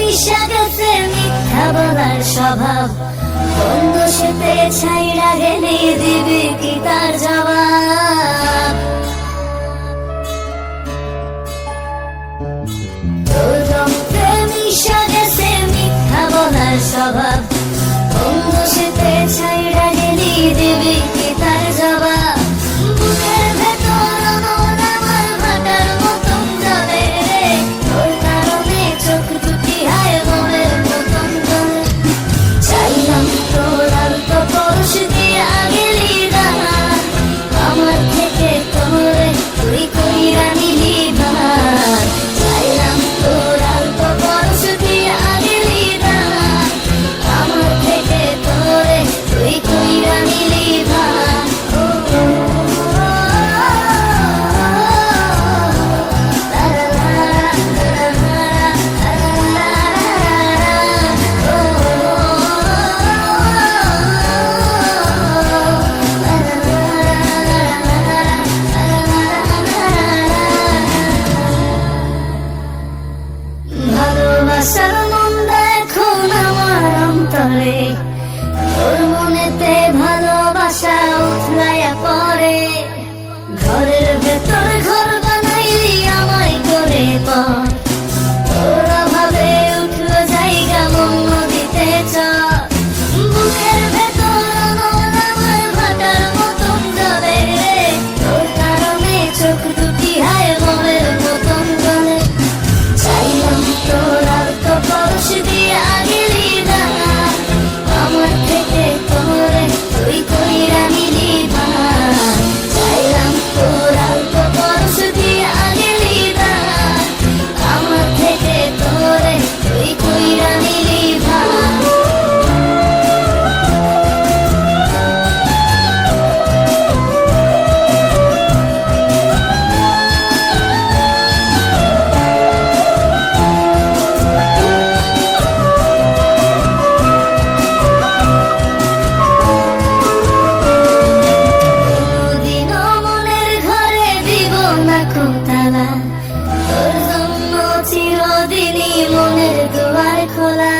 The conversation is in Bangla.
মিশা গেছে মিথ্যা বলার স্বভাব, বন্ধু সেতে ছাইড়া গেলে দিবি কি তার জবাব? তোর রক্তে মিশা গেছে মিথ্যা বলার স্বভাব, বন্ধু সেতে ছাইড়া গেলি দিবি কি তার জবাব? বুকের ভেতর অনল আমার ভাটার মতন জ্বলে, তোর কারণে চোখ দুটি হায় বনের মতন জ্বলে। চাইলাম তোর আলতো পরশ দিয়া গেলি দানা, আমার থেকে তোরে তুই কইরা নিলি ভার। চাইলাম তোর আলতো পরশ দিয়া গেলি দানা, আমার থেকে তোরে তুই কইরা নিলি ভার। ভালোবাসার মন এখন আমার অন্তরে, তোর মনেতে ভালোবাসা উথলাইয়া পড়ে। ঘরের ভেতর ঘর বানাইলি আমায় করে পর, তোর অভাবে উঠলো জায়গা মন নদীতে চর। বুকের ভেতর অনল আমার ভাটার মতন জ্বলে, তোর কারণে চোখ দুটি হায় বনের মতন জ্বলে। চাইলাম তোর আলতো পরশ দিয়া গেলি দানা, আমার থেকে তোরে তুই কইরা নিলি ভার। চাইলাম তোর আলতো পরশ দিয়া গেলি দানা, আমার থেকে তোরে তুই কইরা নিলি ভার। কোনদিনও মনের ঘরে দিব না খোতালা, তোর জন্য চিরদিনই মনের দুয়ার খোলা।